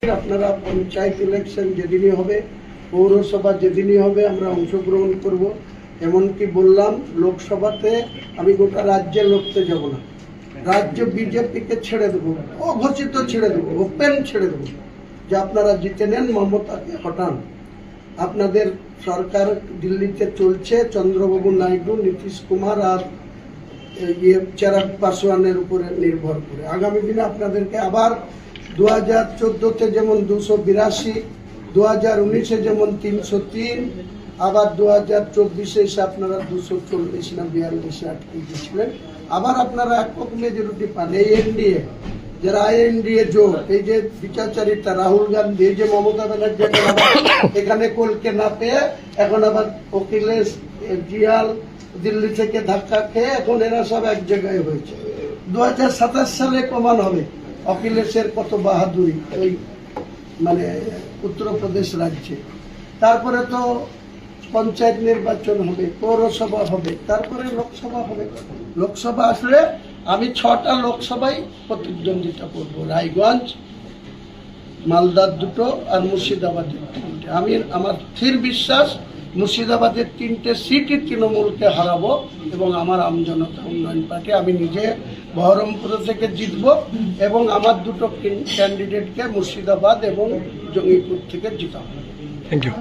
আপনারা পঞ্চায়েত ইলেকশন যেদিনই হবে, পৌরসভা যেদিনই হবে আমরা অংশগ্রহণ করব। এমনকি বললাম লোকসভাতে আমি গোটা রাজ্যে লড়তে যাব না, রাজ্য বিজেপিকে ছেড়ে দেবো, অঘোষিত ছেড়ে দেবো, ওপেন ছেড়ে দেবো যে আপনারা জিতে নেন, মমতাকে হটান। আপনাদের সরকার দিল্লিতে চলছে চন্দ্রবাবু নাইডু, নীতিশ কুমার আর চিরাগ পাসওয়ানের উপরে নির্ভর করে। আগামী দিনে আপনাদেরকে আবার 2014-তে যেমন 282, 2019-এ যেমন 303, আবার 2024-এ এসে আপনারা 240 না 42-এ আটকে গিয়েছিলেন। আবার আপনারা একক মেজরিটি পান। এই এনডিএ যারা এনডিএ জোট, এই যে বিচারচারিতা রাহুল গান্ধী, এই যে মমতা ব্যানার্জি এখানে কলকে না পেয়ে এখন আবার অখিলেশ জিয়াল দিল্লি থেকে ধাক্কা খেয়ে এখন এরা সব এক জায়গায় হয়েছে। 2027 সালে প্রমাণ হবে অখিলেশের কত বাহাদুরি ওই মানে উত্তরপ্রদেশ রাজ্যে। তারপরে তো পঞ্চায়েত নির্বাচন হবে, পৌরসভা হবে, তারপরে লোকসভা হবে। লোকসভা আসলে আমি 6টা লোকসভায় প্রতিদ্বন্দ্বিতা করব, রায়গঞ্জ, মালদার 2টো আর মুর্শিদাবাদের 3টে। আমি আমার স্থির বিশ্বাস মুর্শিদাবাদের 3টে সিটই তৃণমূলকে হারাবো এবং আমার আমজনতা উন্নয়ন পার্টি আমি নিজে বহরমপুর থেকে জিতব এবং আমার 2টো ক্যান্ডিডেটকে মুর্শিদাবাদ এবং জঙ্গিপুর থেকে জিতাবো। Thank you.